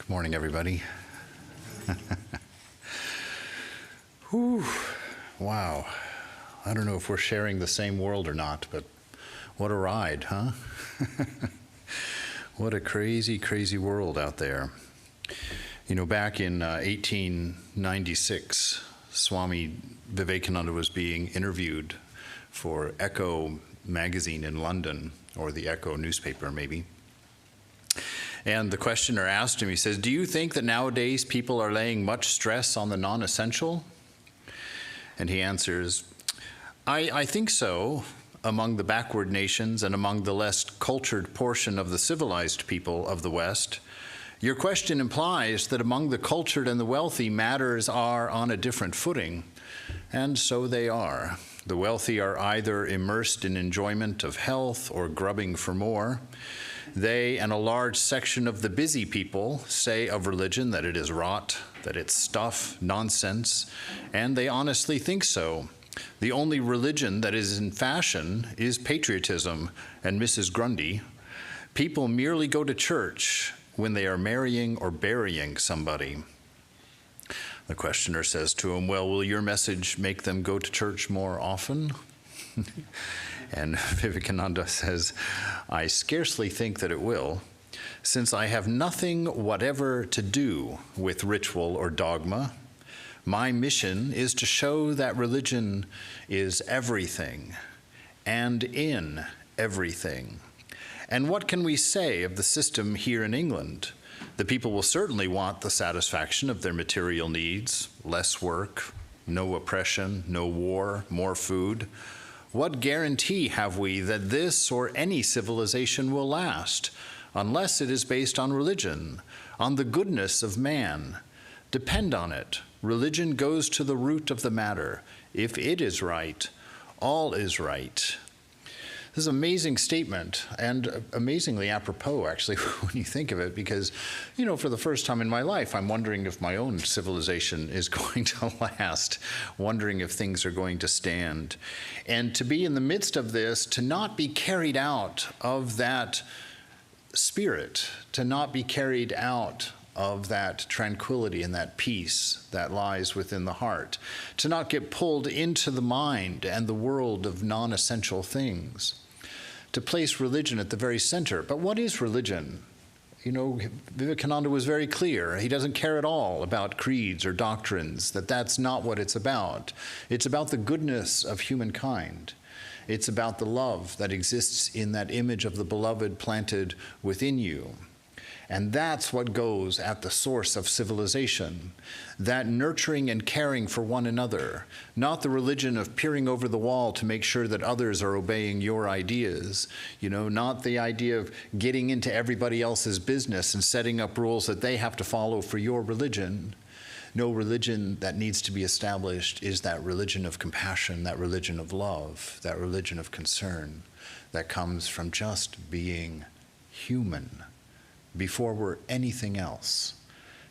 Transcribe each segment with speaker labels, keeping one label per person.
Speaker 1: Good morning, everybody. Whew. Wow. I don't know if we're sharing the same world or not, but what a ride, huh? What a crazy, crazy world out there. You know, back in 1896, Swami Vivekananda was being interviewed for Echo magazine in London, or the Echo newspaper maybe. And the questioner asked him, he says, "Do you think that nowadays people are laying much stress on the non-essential?" And he answers, I think so, among the backward nations and among the less cultured portion of the civilized people of the West. Your question implies that among the cultured and the wealthy, matters are on a different footing, and so they are. The wealthy are either immersed in enjoyment of health or grubbing for more. They and a large section of the busy people say of religion that it is rot, that it's stuff, nonsense, and they honestly think so. The only religion that is in fashion is patriotism and Mrs. Grundy. People merely go to church when they are marrying or burying somebody. The questioner says to him, "Well, will your message make them go to church more often?" And Vivekananda says, "I scarcely think that it will, since I have nothing whatever to do with ritual or dogma. My mission is to show that religion is everything and in everything. And what can we say of the system here in England? The people will certainly want the satisfaction of their material needs, less work, no oppression, no war, more food. What guarantee have we that this or any civilization will last, unless it is based on religion, on the goodness of man? Depend on it. Religion goes to the root of the matter. If it is right, all is right." This is an amazing statement, and amazingly apropos, actually, when you think of it, because, you know, for the first time in my life, I'm wondering if my own civilization is going to last, wondering if things are going to stand. And to be in the midst of this, to not be carried out of that spirit, to not be carried out of that tranquility and that peace that lies within the heart, to not get pulled into the mind and the world of non-essential things, to place religion at the very center. But what is religion? You know, Vivekananda was very clear. He doesn't care at all about creeds or doctrines, that's not what it's about. It's about the goodness of humankind. It's about the love that exists in that image of the beloved planted within you. And that's what goes at the source of civilization, that nurturing and caring for one another, not the religion of peering over the wall to make sure that others are obeying your ideas, you know, not the idea of getting into everybody else's business and setting up rules that they have to follow for your religion. No, religion that needs to be established is that religion of compassion, that religion of love, that religion of concern that comes from just being human before we're anything else,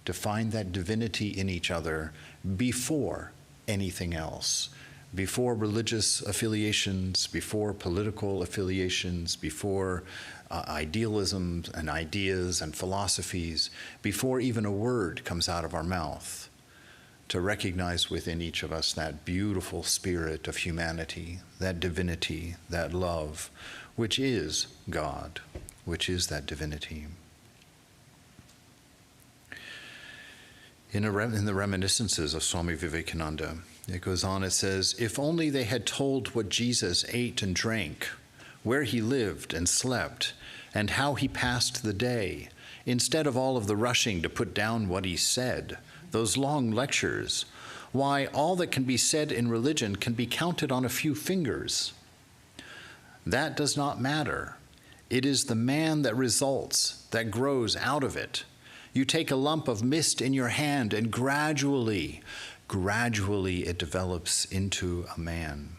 Speaker 1: to find that divinity in each other before anything else, before religious affiliations, before political affiliations, before idealisms and ideas and philosophies, before even a word comes out of our mouth, to recognize within each of us that beautiful spirit of humanity, that divinity, that love, which is God, which is that divinity. In the reminiscences of Swami Vivekananda, it goes on, it says, "If only they had told what Jesus ate and drank, where he lived and slept, and how he passed the day, instead of all of the rushing to put down what he said, those long lectures. Why, all that can be said in religion can be counted on a few fingers. That does not matter. It is the man that results, that grows out of it. You take a lump of mist in your hand, and gradually it develops into a man.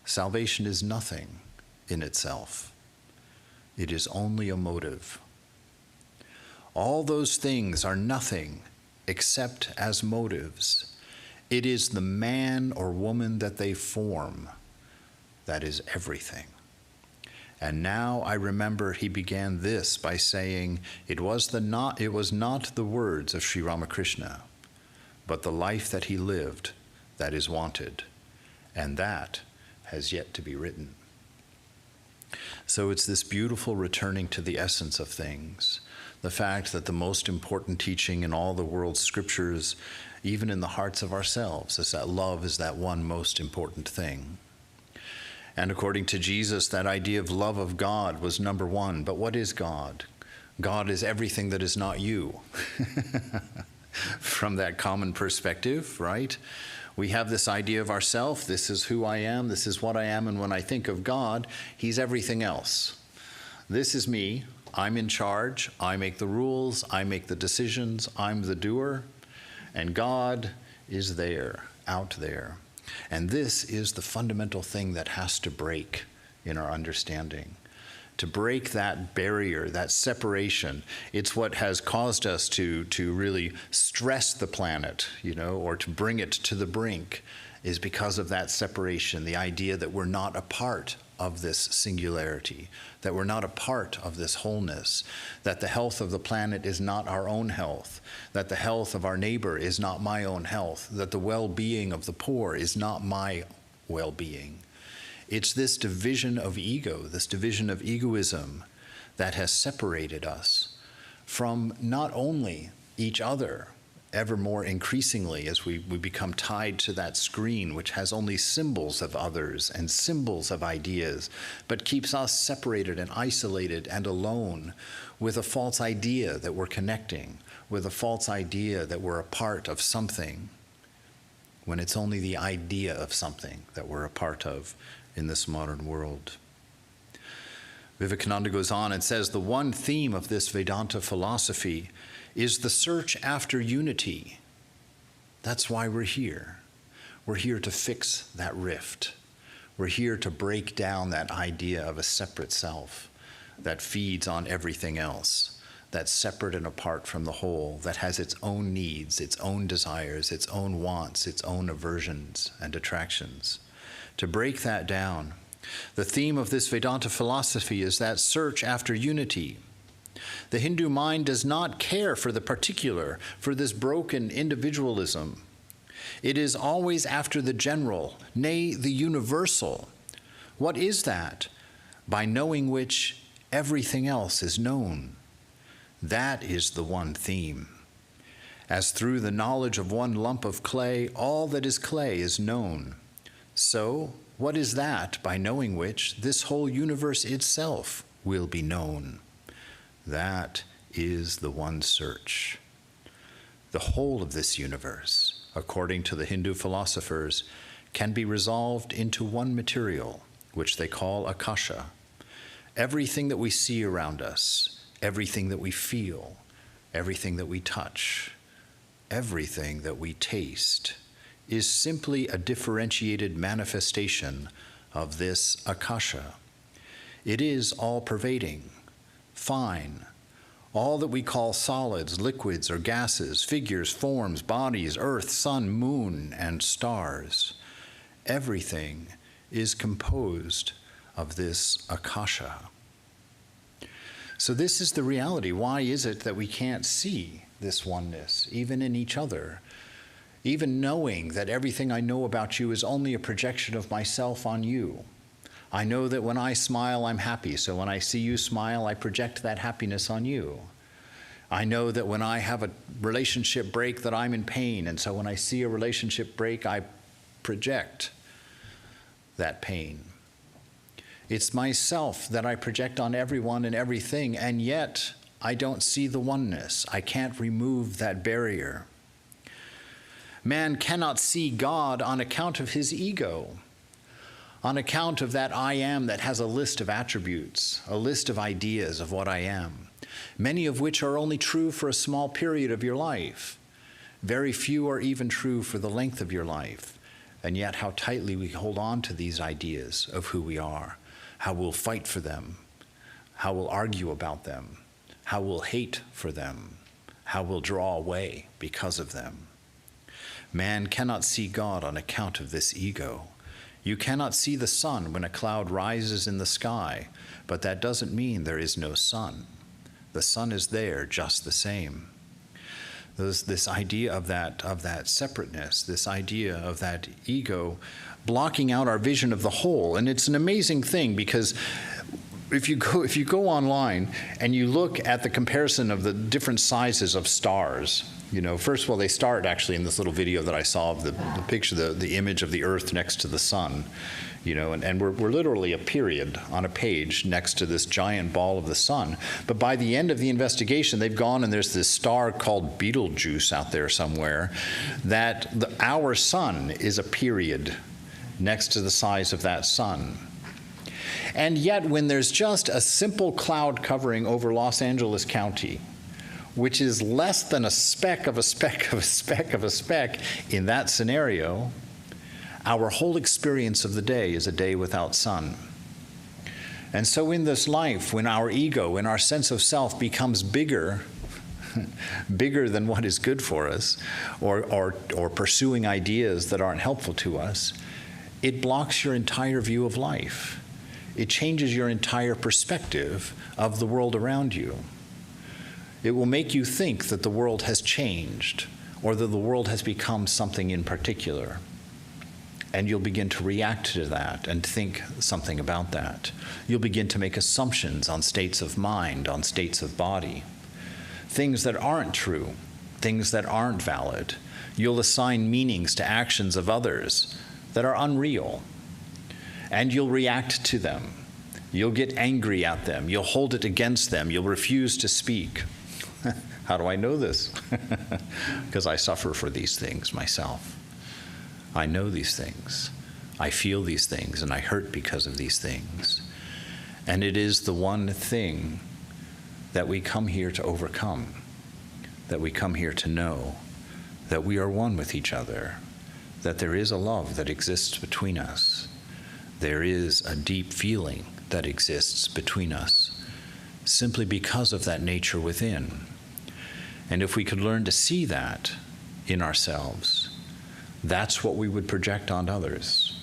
Speaker 1: Salvation is nothing in itself. It is only a motive. All those things are nothing except as motives. It is the man or woman that they form that is everything. And now I remember he began this by saying, it was not the words of Sri Ramakrishna, but the life that he lived that is wanted, and that has yet to be written. So it's this beautiful returning to the essence of things, the fact that the most important teaching in all the world's scriptures, even in the hearts of ourselves, is that love is that one most important thing. And according to Jesus, that idea of love of God was number one. But what is God? God is everything that is not you. From that common perspective, right? We have this idea of ourself. This is who I am. This is what I am. And when I think of God, he's everything else. This is me. I'm in charge. I make the rules. I make the decisions. I'm the doer. And God is there, out there. And this is the fundamental thing that has to break in our understanding. To break that barrier, that separation, it's what has caused us to really stress the planet, or to bring it to the brink, is because of that separation, the idea that we're not a part of this singularity, that we're not a part of this wholeness, that the health of the planet is not our own health, that the health of our neighbor is not my own health, that the well-being of the poor is not my well-being. It's this division of ego, this division of egoism that has separated us from not only each other, ever more increasingly as we become tied to that screen which has only symbols of others and symbols of ideas, but keeps us separated and isolated and alone with a false idea that we're connecting, with a false idea that we're a part of something, when it's only the idea of something that we're a part of in this modern world. Vivekananda goes on and says, the one theme of this Vedanta philosophy is the search after unity. That's why we're here. We're here to fix that rift. We're here to break down that idea of a separate self that feeds on everything else, that's separate and apart from the whole, that has its own needs, its own desires, its own wants, its own aversions and attractions. To break that down, the theme of this Vedanta philosophy is that search after unity. The Hindu mind does not care for the particular, for this broken individualism. It is always after the general, nay, the universal. What is that? By knowing which everything else is known. That is the one theme. As through the knowledge of one lump of clay, all that is clay is known. So, what is that by knowing which this whole universe itself will be known? That is the one search. The whole of this universe, according to the Hindu philosophers, can be resolved into one material, which they call Akasha. Everything that we see around us, everything that we feel, everything that we touch, everything that we taste, is simply a differentiated manifestation of this Akasha. It is all-pervading, fine. All that we call solids, liquids, or gases, figures, forms, bodies, earth, sun, moon, and stars. Everything is composed of this Akasha. So this is the reality. Why is it that we can't see this oneness, even in each other? Even knowing that everything I know about you is only a projection of myself on you. I know that when I smile, I'm happy, so when I see you smile, I project that happiness on you. I know that when I have a relationship break that I'm in pain, and so when I see a relationship break, I project that pain. It's myself that I project on everyone and everything, and yet I don't see the oneness. I can't remove that barrier. Man cannot see God on account of his ego, on account of that I am that has a list of attributes, a list of ideas of what I am, many of which are only true for a small period of your life. Very few are even true for the length of your life, and yet how tightly we hold on to these ideas of who we are, how we'll fight for them, how we'll argue about them, how we'll hate for them, how we'll draw away because of them. Man cannot see God on account of this ego. You cannot see the sun when a cloud rises in the sky, but that doesn't mean there is no sun. The sun is there just the same. This idea of that separateness, this idea of that ego blocking out our vision of the whole. And it's an amazing thing, because if you go online and you look at the comparison of the different sizes of stars, first of all, they start actually in this little video that I saw of the picture, the image of the Earth next to the sun, and we're literally a period on a page next to this giant ball of the sun. But by the end of the investigation, they've gone and there's this star called Betelgeuse out there somewhere, that our sun is a period next to the size of that sun. And yet, when there's just a simple cloud covering over Los Angeles County, which is less than a speck of a speck of a speck of a speck in that scenario, our whole experience of the day is a day without sun. And so in this life, when our ego, when our sense of self becomes bigger than what is good for us, or pursuing ideas that aren't helpful to us, it blocks your entire view of life. It changes your entire perspective of the world around you. It will make you think that the world has changed, or that the world has become something in particular. And you'll begin to react to that and think something about that. You'll begin to make assumptions on states of mind, on states of body. Things that aren't true, things that aren't valid. You'll assign meanings to actions of others that are unreal. And you'll react to them. You'll get angry at them. You'll hold it against them. You'll refuse to speak. How do I know this? Because I suffer for these things myself. I know these things. I feel these things, and I hurt because of these things. And it is the one thing that we come here to overcome, that we come here to know, that we are one with each other, that there is a love that exists between us. There is a deep feeling that exists between us, simply because of that nature within. And if we could learn to see that in ourselves, that's what we would project on others.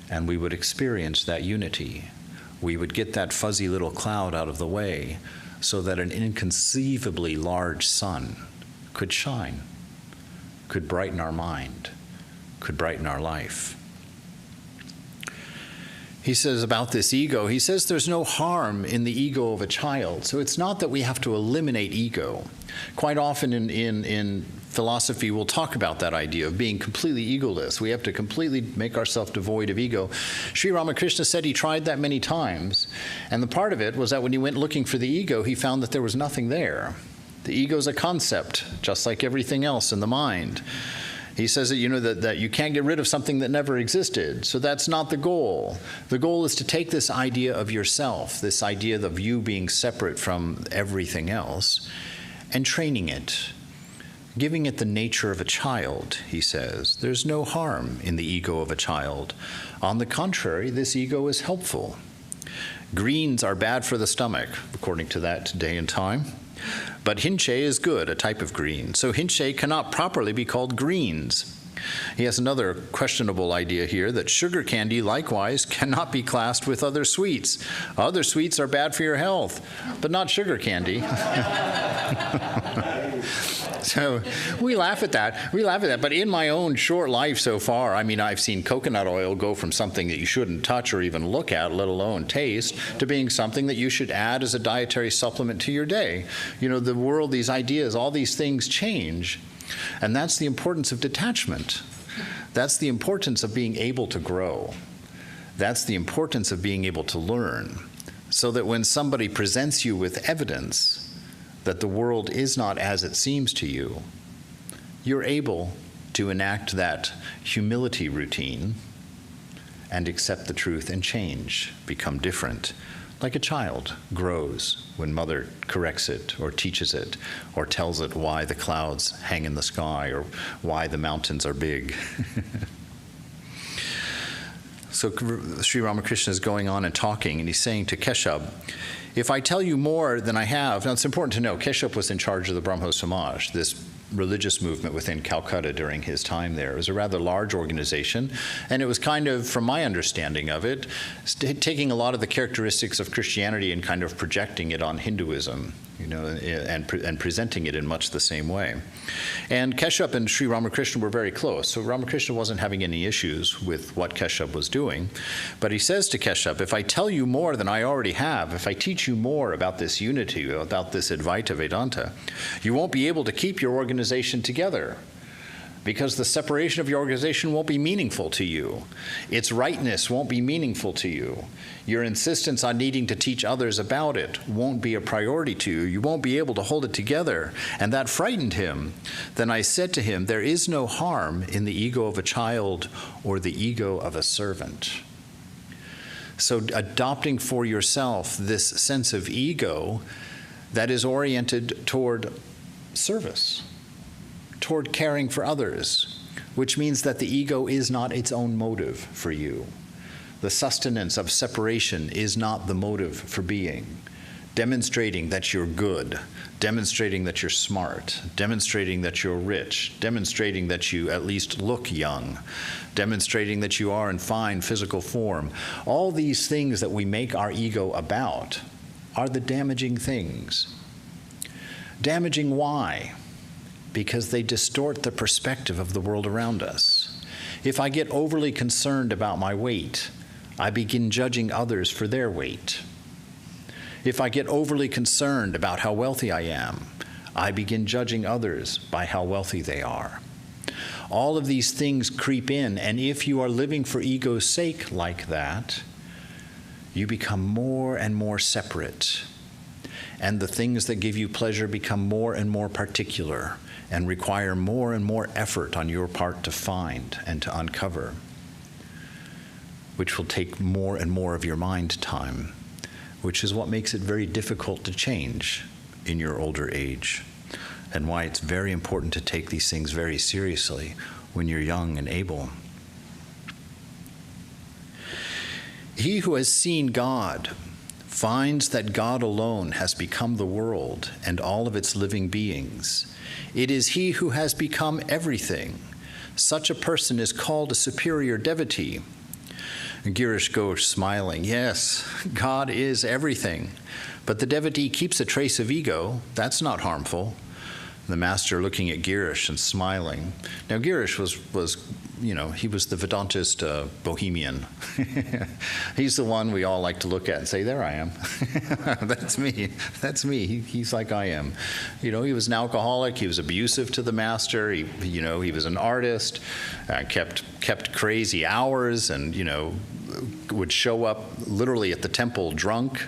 Speaker 1: And we would experience that unity. We would get that fuzzy little cloud out of the way so that an inconceivably large sun could shine, could brighten our mind, could brighten our life. He says about this ego, he says there's no harm in the ego of a child. So it's not that we have to eliminate ego. Quite often in philosophy, we'll talk about that idea of being completely egoless. We have to completely make ourselves devoid of ego. Sri Ramakrishna said he tried that many times. And the part of it was that when he went looking for the ego, he found that there was nothing there. The ego is a concept, just like everything else in the mind. He says that, that you can't get rid of something that never existed. So that's not the goal. The goal is to take this idea of yourself, this idea of you being separate from everything else, and training it, giving it the nature of a child, he says. There's no harm in the ego of a child. On the contrary, this ego is helpful. Greens are bad for the stomach, according to that day and time. But hinche is good, a type of green. So hinche cannot properly be called greens. He has another questionable idea here, that sugar candy likewise cannot be classed with other sweets. Other sweets are bad for your health, but not sugar candy. So we laugh at that. But in my own short life so far, I've seen coconut oil go from something that you shouldn't touch or even look at, let alone taste, to being something that you should add as a dietary supplement to your day. The world, these ideas, all these things change. And that's the importance of detachment. That's the importance of being able to grow. That's the importance of being able to learn. So that when somebody presents you with evidence that the world is not as it seems to you, you're able to enact that humility routine and accept the truth and change, become different. Like a child grows when mother corrects it or teaches it or tells it why the clouds hang in the sky or why the mountains are big. So Sri Ramakrishna is going on and talking, and he's saying to Keshab, if I tell you more than I have, now it's important to know, Keshab was in charge of the Brahmo Samaj, this religious movement within Calcutta during his time there. It was a rather large organization, and it was kind of, from my understanding of it, taking a lot of the characteristics of Christianity and kind of projecting it on Hinduism, and presenting it in much the same way. And Keshup and Sri Ramakrishna were very close, so Ramakrishna wasn't having any issues with what Keshup was doing. But he says to Keshup, if I tell you more than I already have, if I teach you more about this unity, about this Advaita Vedanta, you won't be able to keep your organization together, because the separation of your organization won't be meaningful to you. Its rightness won't be meaningful to you. Your insistence on needing to teach others about it won't be a priority to you. You won't be able to hold it together. And that frightened him. Then I said to him, there is no harm in the ego of a child or the ego of a servant. So adopting for yourself this sense of ego that is oriented toward service, toward caring for others, which means that the ego is not its own motive for you. The sustenance of separation is not the motive for being. Demonstrating that you're good, demonstrating that you're smart, demonstrating that you're rich, demonstrating that you at least look young, demonstrating that you are in fine physical form. All these things that we make our ego about are the damaging things. Damaging why? Because they distort the perspective of the world around us. If I get overly concerned about my weight, I begin judging others for their weight. If I get overly concerned about how wealthy I am, I begin judging others by how wealthy they are. All of these things creep in, and if you are living for ego's sake like that, you become more and more separate. And the things that give you pleasure become more and more particular and require more and more effort on your part to find and to uncover, which will take more and more of your mind time, which is what makes it very difficult to change in your older age, and why it's very important to take these things very seriously when you're young and able. He who has seen God finds that God alone has become the world and all of its living beings. It is he who has become everything. Such a person is called a superior devotee. Girish Ghosh smiling, yes, God is everything, but the devotee keeps a trace of ego. That's not harmful. The master looking at Girish and smiling. Now Girish was he was the Vedantist bohemian. He's the one we all like to look at and say, there I am. That's me. That's me. He's like I am. He was an alcoholic. He was abusive to the master. He was an artist, kept crazy hours, and would show up literally at the temple drunk.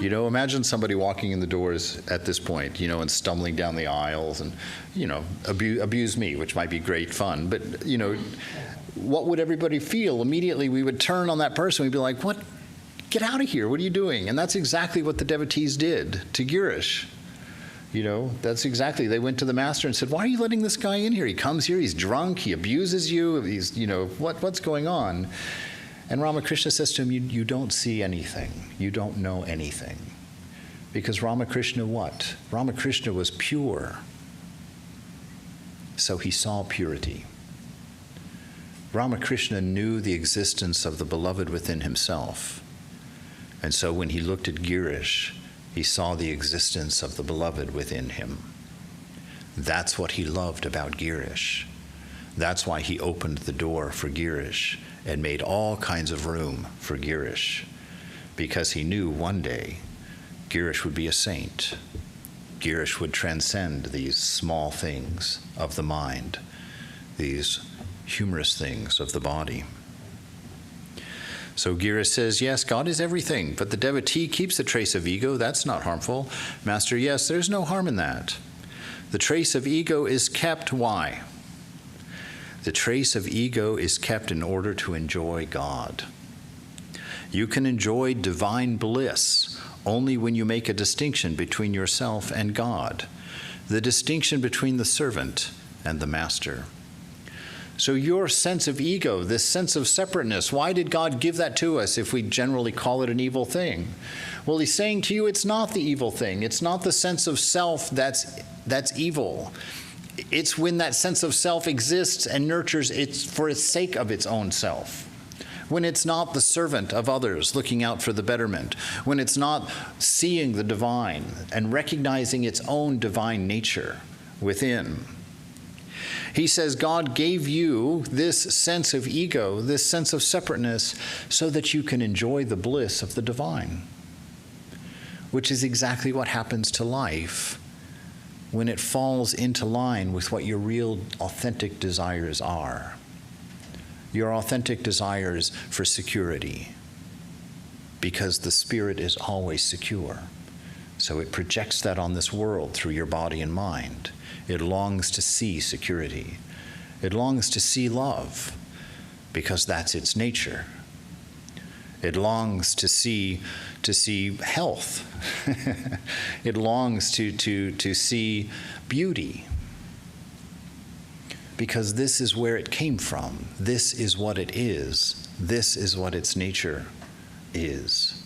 Speaker 1: Imagine somebody walking in the doors at this point, and stumbling down the aisles and, abuse me, which might be great fun. But, what would everybody feel? Immediately we would turn on that person. We'd be like, what? Get out of here. What are you doing? And that's exactly what the devotees did to Girish. That's exactly, they went to the master and said, why are you letting this guy in here? He comes here, he's drunk, he abuses you, he's, what's going on? And Ramakrishna says to him, you don't see anything. You don't know anything. Because Ramakrishna what? Ramakrishna was pure. So he saw purity. Ramakrishna knew the existence of the beloved within himself. And so when he looked at Girish, he saw the existence of the beloved within him. That's what he loved about Girish. That's why he opened the door for Girish and made all kinds of room for Girish, because he knew one day Girish would be a saint. Girish would transcend these small things of the mind, these humorous things of the body. So Girish says, yes, God is everything, but the devotee keeps a trace of ego. That's not harmful. Master, yes, there's no harm in that. The trace of ego is kept. Why? The trace of ego is kept in order to enjoy God. You can enjoy divine bliss only when you make a distinction between yourself and God, the distinction between the servant and the master. So your sense of ego, this sense of separateness, why did God give that to us if we generally call it an evil thing? Well, he's saying to you it's not the evil thing. It's not the sense of self that's evil. It's when that sense of self exists and nurtures it for its sake of its own self. When it's not the servant of others looking out for the betterment. When it's not seeing the divine and recognizing its own divine nature within. He says God gave you this sense of ego, this sense of separateness, so that you can enjoy the bliss of the divine, which is exactly what happens to life when it falls into line with what your real authentic desires are. Your authentic desires for security, because the spirit is always secure. So it projects that on this world through your body and mind. It longs to see security. It longs to see love, because that's its nature. It longs to see health. It longs to see beauty, because this is where it came from. This is what it is. This is what its nature is.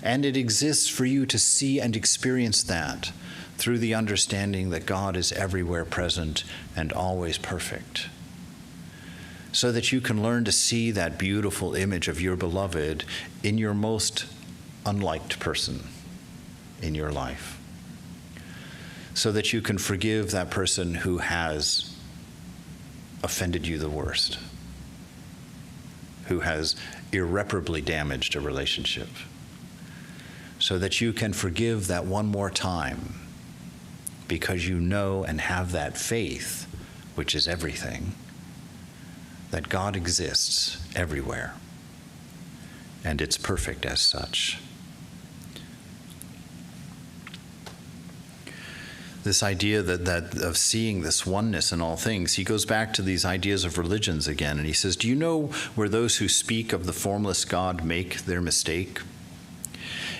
Speaker 1: And it exists for you to see and experience that through the understanding that God is everywhere present and always perfect, so that you can learn to see that beautiful image of your beloved in your most unliked person in your life, so that you can forgive that person who has offended you the worst, who has irreparably damaged a relationship, so that you can forgive that one more time, because you know and have that faith, which is everything, that God exists everywhere, and it's perfect as such. This idea that of seeing this oneness in all things, he goes back to these ideas of religions again, and he says, do you know where those who speak of the formless God make their mistake?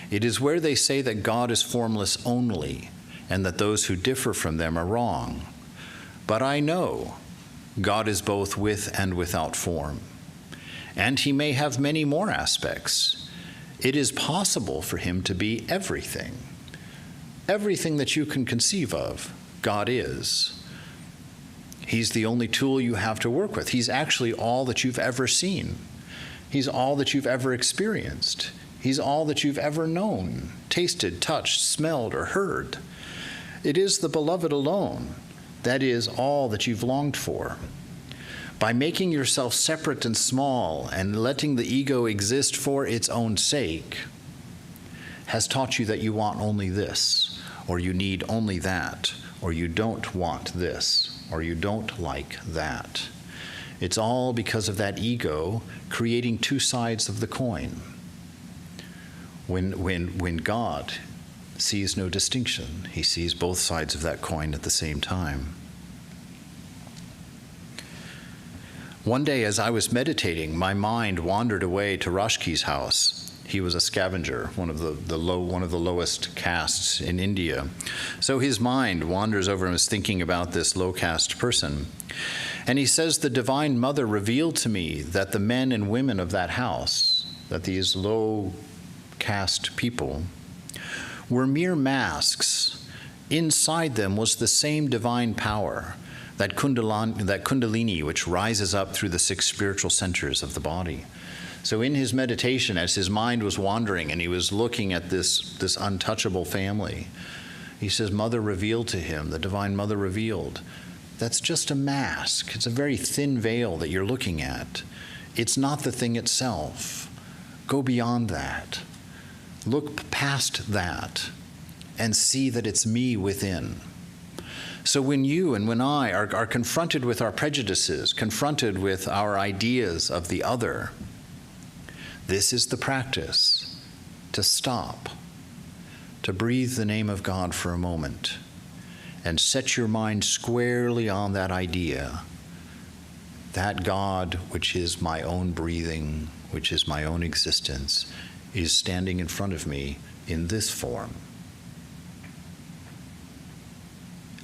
Speaker 1: It is where they say that God is formless only, and that those who differ from them are wrong. But I know God is both with and without form, and he may have many more aspects. It is possible for him to be everything. Everything that you can conceive of, God is. He's the only tool you have to work with. He's actually all that you've ever seen. He's all that you've ever experienced. He's all that you've ever known, tasted, touched, smelled, or heard. It is the beloved alone that is all that you've longed for. By making yourself separate and small and letting the ego exist for its own sake, has taught you that you want only this, or you need only that, or you don't want this, or you don't like that. It's all because of that ego creating two sides of the coin. When God sees no distinction, he sees both sides of that coin at the same time. One day as I was meditating, my mind wandered away to Rashki's house. He was a scavenger, one of the lowest castes in India. So his mind wanders over and is thinking about this low caste person. And he says, the Divine Mother revealed to me that the men and women of that house, that these low caste people, were mere masks. Inside them was the same divine power, that kundalini, which rises up through the 6 spiritual centers of the body. So in his meditation, as his mind was wandering and he was looking at this untouchable family, he says, Mother revealed to him, the Divine Mother revealed, that's just a mask. It's a very thin veil that you're looking at. It's not the thing itself. Go beyond that. Look past that and see that it's me within. So when you and when I are confronted with our prejudices, confronted with our ideas of the other, this is the practice, to stop, to breathe the name of God for a moment, and set your mind squarely on that idea, that God, which is my own breathing, which is my own existence, is standing in front of me in this form.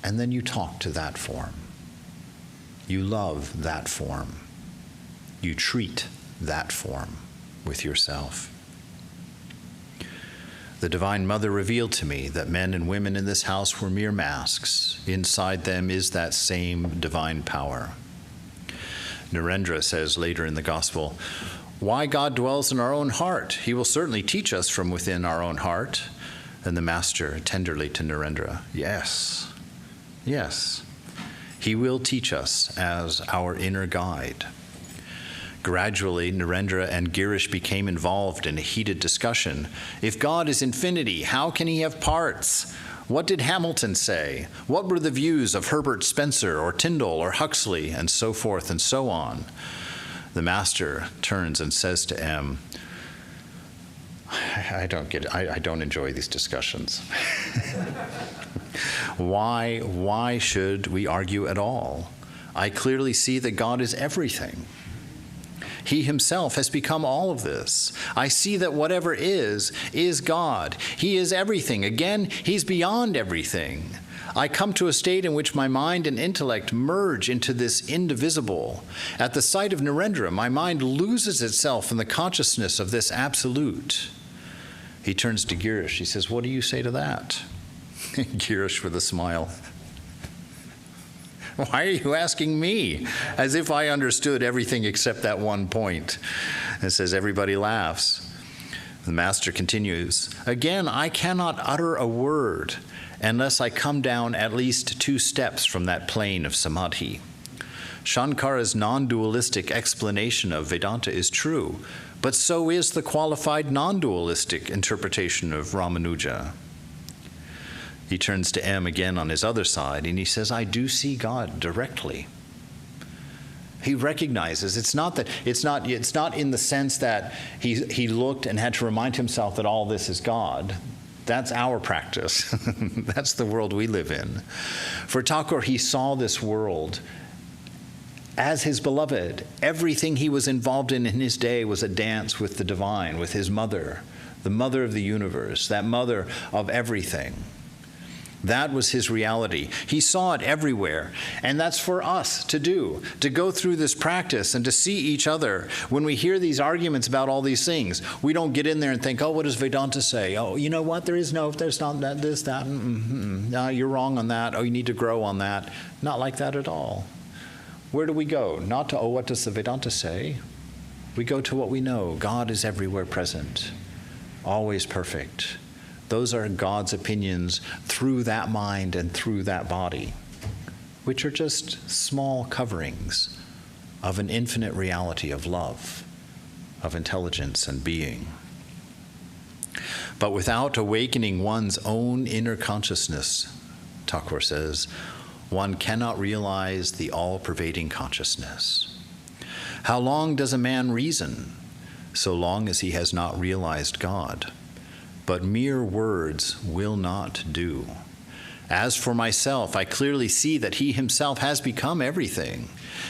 Speaker 1: And then you talk to that form. You love that form. You treat that form with yourself. The Divine Mother revealed to me that men and women in this house were mere masks. Inside them is that same divine power. Narendra says later in the Gospel, why God dwells in our own heart. He will certainly teach us from within our own heart. And the Master tenderly to Narendra, yes, yes, he will teach us as our inner guide. Gradually, Narendra and Girish became involved in a heated discussion. If God is infinity, how can he have parts? What did Hamilton say? What were the views of Herbert Spencer or Tyndall or Huxley, and so forth and so on? The Master turns and says to M, I don't get it. I don't enjoy these discussions. Why should we argue at all? I clearly see that God is everything. He himself has become all of this. I see that whatever is God. He is everything. Again, he's beyond everything. I come to a state in which my mind and intellect merge into this indivisible. At the sight of Narendra, my mind loses itself in the consciousness of this absolute. He turns to Girish. He says, what do you say to that? Girish with a smile. Why are you asking me? As if I understood everything except that one point. And says, everybody laughs. The Master continues, again, I cannot utter a word unless I come down at least 2 steps from that plane of samadhi. Shankara's non-dualistic explanation of Vedanta is true, but so is the qualified non-dualistic interpretation of Ramanuja. He turns to M again on his other side, and he says, I do see God directly. He recognizes it's not in the sense that he looked and had to remind himself that all this is God. That's our practice. That's the world we live in. For Thakur, he saw this world as his beloved. Everything he was involved in his day was a dance with the divine, with his mother, the mother of the universe, that mother of everything. That was his reality. He saw it everywhere. And that's for us to do, to go through this practice and to see each other. When we hear these arguments about all these things, we don't get in there and think, oh, what does Vedanta say? Oh, you know what? There's not that, this, that. No, you're wrong on that. Oh, you need to grow on that. Not like that at all. Where do we go? Not to, oh, what does the Vedanta say? We go to what we know. God is everywhere present, always perfect. Those are God's opinions through that mind and through that body, which are just small coverings of an infinite reality of love, of intelligence and being. But without awakening one's own inner consciousness, Thakur says, one cannot realize the all-pervading consciousness. How long does a man reason? So long as he has not realized God. But mere words will not do. As for myself, I clearly see that he himself has become everything.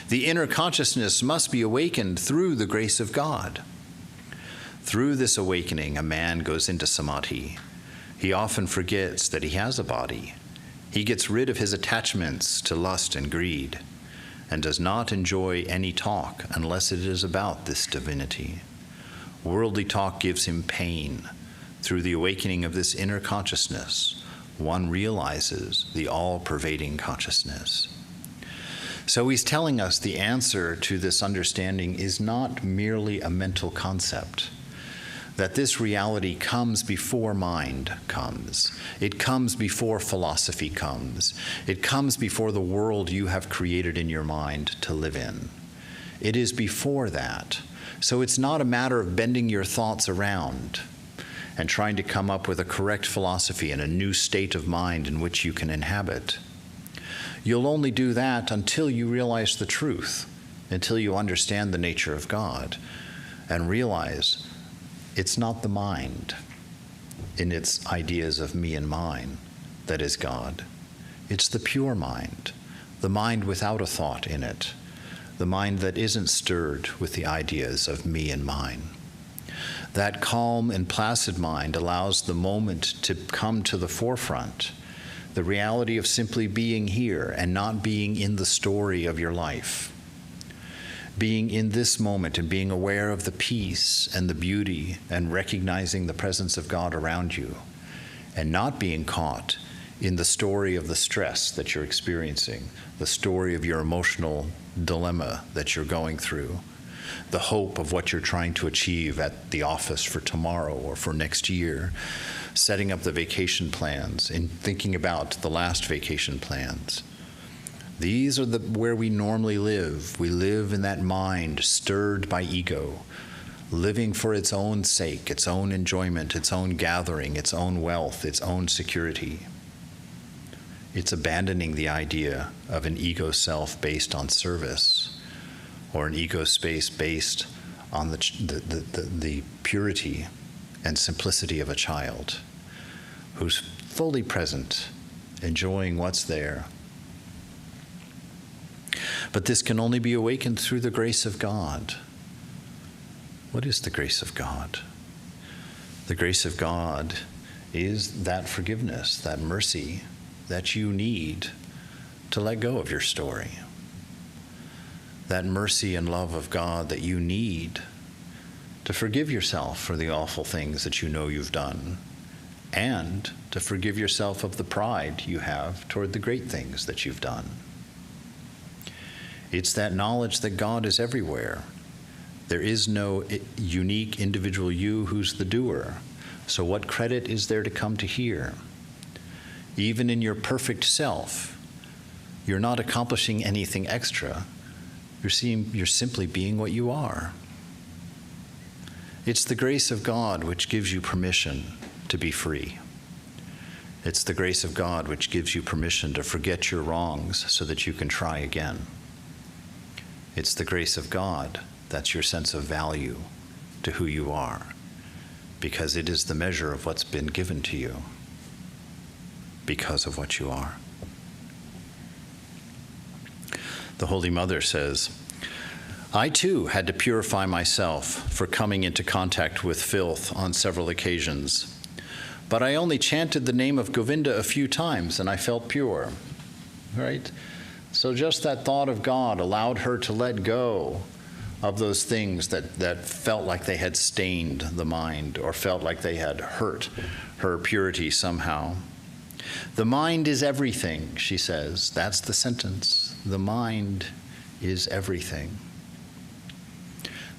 Speaker 1: The inner consciousness must be awakened through the grace of God. Through this awakening, a man goes into samadhi. He often forgets that he has a body. He gets rid of his attachments to lust and greed, and does not enjoy any talk unless it is about this divinity. Worldly talk gives him pain. Through the awakening of this inner consciousness, one realizes the all-pervading consciousness. So he's telling us the answer to this understanding is not merely a mental concept, that this reality comes before mind comes. It comes before philosophy comes. It comes before the world you have created in your mind to live in. It is before that. So it's not a matter of bending your thoughts around and trying to come up with a correct philosophy and a new state of mind in which you can inhabit. You'll only do that until you realize the truth, until you understand the nature of God, and realize it's not the mind in its ideas of me and mine that is God. It's the pure mind, the mind without a thought in it, the mind that isn't stirred with the ideas of me and mine. That calm and placid mind allows the moment to come to the forefront, the reality of simply being here and not being in the story of your life. Being in this moment and being aware of the peace and the beauty and recognizing the presence of God around you. and not being caught in the story of the stress that you're experiencing, the story of your emotional dilemma that you're going through, the hope of what you're trying to achieve at the office for tomorrow or for next year, setting up the vacation plans and thinking about the last vacation plans. These are where we normally live. We live in that mind stirred by ego, living for its own sake, its own enjoyment, its own gathering, its own wealth, its own security. It's abandoning the idea of an ego self based on service, or an ego space based on the purity and simplicity of a child who's fully present, enjoying what's there. But this can only be awakened through the grace of God. What is the grace of God? The grace of God is that forgiveness, that mercy that you need to let go of your story. That mercy and love of God that you need to forgive yourself for the awful things that you know you've done, and to forgive yourself of the pride you have toward the great things that you've done. It's that knowledge that God is everywhere. There is no unique individual you who's the doer. So what credit is there to come to here? Even in your perfect self, you're not accomplishing anything extra. You're simply being what you are. It's the grace of God which gives you permission to be free. It's the grace of God which gives you permission to forget your wrongs so that you can try again. It's the grace of God that's your sense of value to who you are, because it is the measure of what's been given to you because of what you are. The Holy Mother says, I too had to purify myself for coming into contact with filth on several occasions, but I only chanted the name of Govinda a few times and I felt pure, right? So just that thought of God allowed her to let go of those things that felt like they had stained the mind or felt like they had hurt her purity somehow. The mind is everything, she says. That's the sentence. The mind is everything.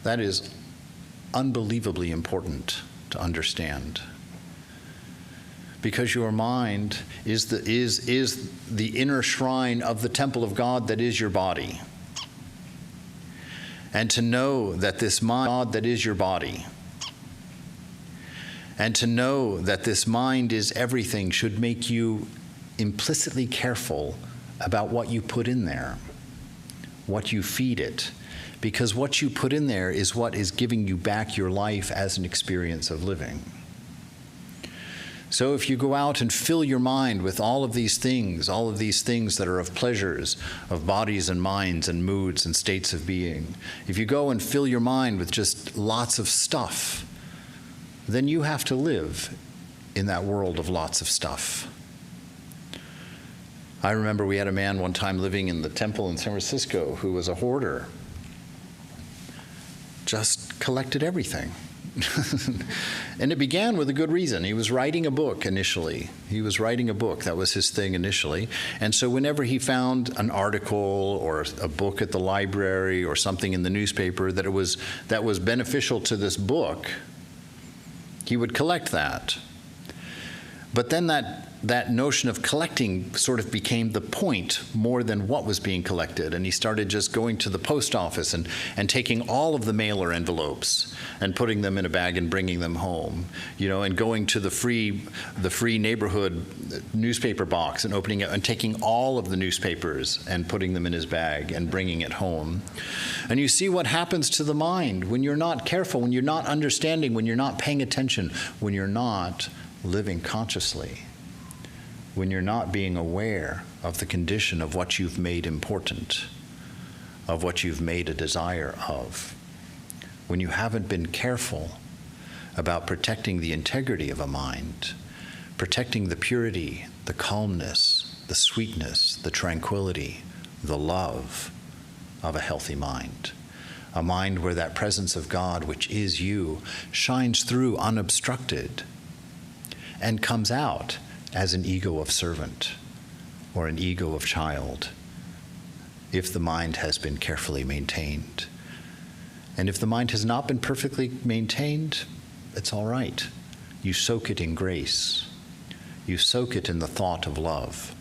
Speaker 1: That is unbelievably important to understand, because your mind is the inner shrine of the temple of God that is your body. And to know that this mind that is your body, and to know that this mind is everything, should make you implicitly careful about what you put in there, what you feed it, because what you put in there is what is giving you back your life as an experience of living. So if you go out and fill your mind with all of these things that are of pleasures, of bodies and minds and moods and states of being, if you go and fill your mind with just lots of stuff, then you have to live in that world of lots of stuff. I remember we had a man one time living in the temple in San Francisco who was a hoarder, just collected everything. And it began with a good reason. He was writing a book initially. That was his thing initially. And so whenever he found an article or a book at the library or something in the newspaper that was beneficial to this book, he would collect that. But then that notion of collecting sort of became the point more than what was being collected. And he started just going to the post office and taking all of the mailer envelopes and putting them in a bag and bringing them home, and going to the free neighborhood newspaper box and opening it and taking all of the newspapers and putting them in his bag and bringing it home. And you see what happens to the mind when you're not careful, when you're not understanding, when you're not paying attention, when you're not living consciously, when you're not being aware of the condition of what you've made important, of what you've made a desire of, when you haven't been careful about protecting the integrity of a mind, protecting the purity, the calmness, the sweetness, the tranquility, the love of a healthy mind. A mind where that presence of God, which is you, shines through unobstructed. and comes out as an ego of servant or an ego of child, if the mind has been carefully maintained. And if the mind has not been perfectly maintained, it's all right. You soak it in grace. You soak it in the thought of love.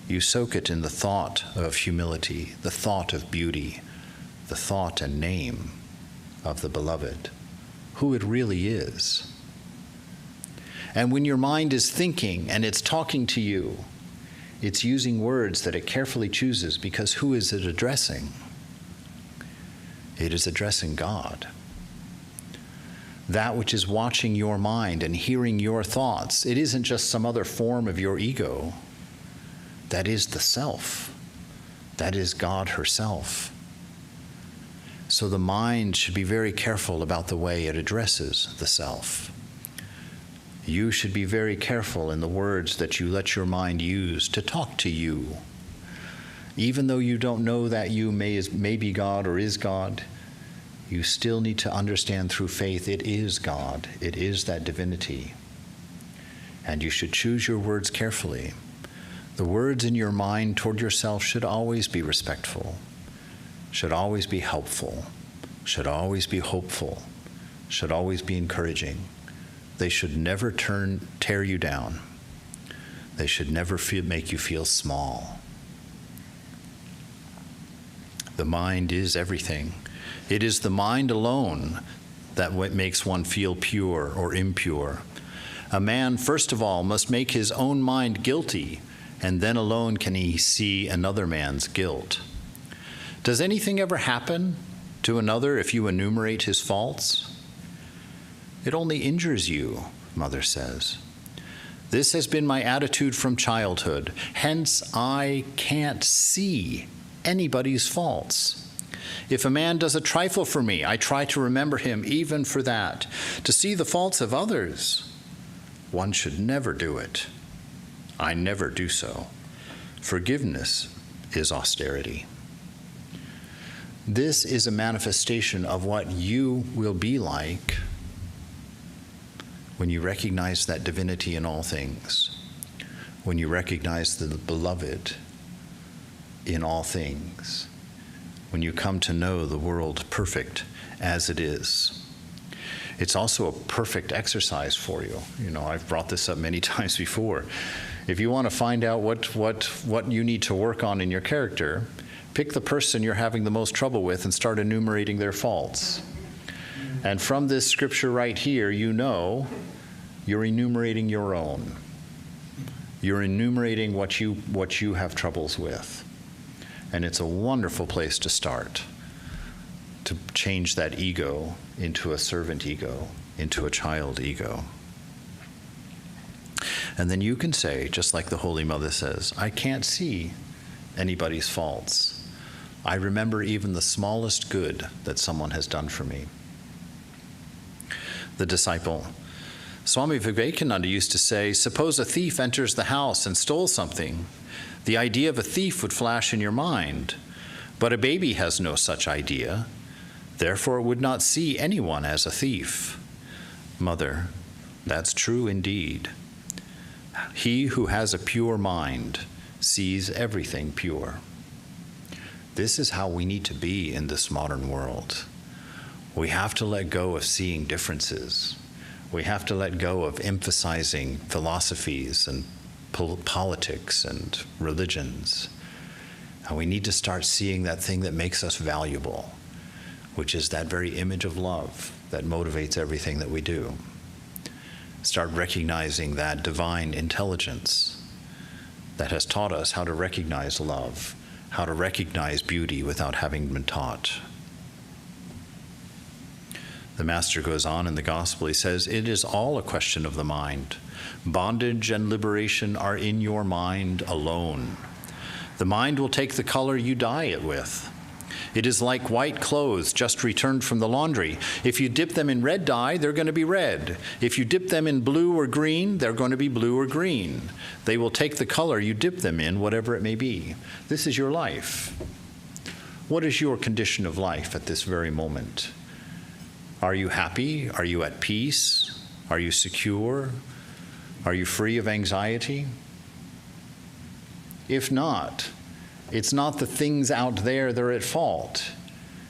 Speaker 1: You soak it in the thought of humility, the thought of beauty, the thought and name of the beloved, who it really is. And when your mind is thinking and it's talking to you, it's using words that it carefully chooses, because who is it addressing? It is addressing God. That which is watching your mind and hearing your thoughts, it isn't just some other form of your ego. That is the self. That is God herself. So the mind should be very careful about the way it addresses the self. You should be very careful in the words that you let your mind use to talk to you. Even though you don't know that you may be God or is God, you still need to understand through faith it is God. It is that divinity. And you should choose your words carefully. The words in your mind toward yourself should always be respectful, should always be helpful, should always be hopeful, should always be encouraging. They should never tear you down. They should never make you feel small. The mind is everything. It is the mind alone that makes one feel pure or impure. A man, first of all, must make his own mind guilty, and then alone can he see another man's guilt. Does anything ever happen to another if you enumerate his faults? It only injures you, Mother says. This has been my attitude from childhood. Hence, I can't see anybody's faults. If a man does a trifle for me, I try to remember him even for that. To see the faults of others, one should never do it. I never do so. Forgiveness is austerity. This is a manifestation of what you will be like when you recognize that divinity in all things, when you recognize the beloved in all things, when you come to know the world perfect as it is. It's also a perfect exercise for you. You know, I've brought this up many times before. If you want to find out what you need to work on in your character, pick the person you're having the most trouble with and start enumerating their faults. And from this scripture right here, you know you're enumerating your own. You're enumerating what you have troubles with. And it's a wonderful place to start, to change that ego into a servant ego, into a child ego. And then you can say, just like the Holy Mother says, I can't see anybody's faults. I remember even the smallest good that someone has done for me. The disciple, Swami Vivekananda used to say, suppose a thief enters the house and stole something. The idea of a thief would flash in your mind, but a baby has no such idea. Therefore, it would not see anyone as a thief. Mother, that's true indeed. He who has a pure mind sees everything pure. This is how we need to be in this modern world. We have to let go of seeing differences. We have to let go of emphasizing philosophies and politics and religions. And we need to start seeing that thing that makes us valuable, which is that very image of love that motivates everything that we do. Start recognizing that divine intelligence that has taught us how to recognize love, how to recognize beauty without having been taught. The Master goes on in the Gospel, he says, it is all a question of the mind. Bondage and liberation are in your mind alone. The mind will take the color you dye it with. It is like white clothes just returned from the laundry. If you dip them in red dye, they're going to be red. If you dip them in blue or green, they're going to be blue or green. They will take the color you dip them in, whatever it may be. This is your life. What is your condition of life at this very moment? Are you happy? Are you at peace? Are you secure? Are you free of anxiety? If not, it's not the things out there that are at fault.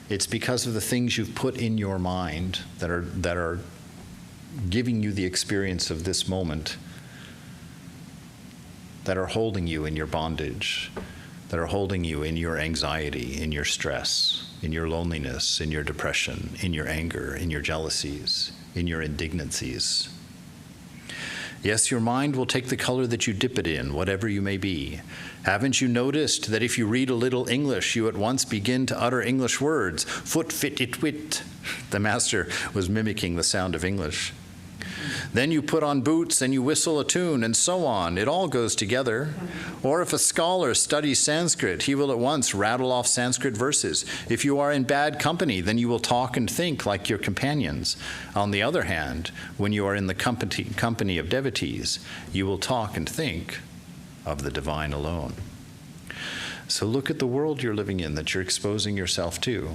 Speaker 1: It's because of the things you've put in your mind that are giving you the experience of this moment, that are holding you in your bondage, that are holding you in your anxiety, in your stress, in your loneliness, in your depression, in your anger, in your jealousies, in your indignancies. Yes, your mind will take the color that you dip it in, whatever you may be. Haven't you noticed that if you read a little English, you at once begin to utter English words? Foot, fit, it, wit. The master was mimicking the sound of English. Then you put on boots and you whistle a tune, and so on. It all goes together. Or if a scholar studies Sanskrit, he will at once rattle off Sanskrit verses. If you are in bad company, then you will talk and think like your companions. On the other hand, when you are in the company of devotees, you will talk and think of the divine alone. So look at the world you're living in, that you're exposing yourself to.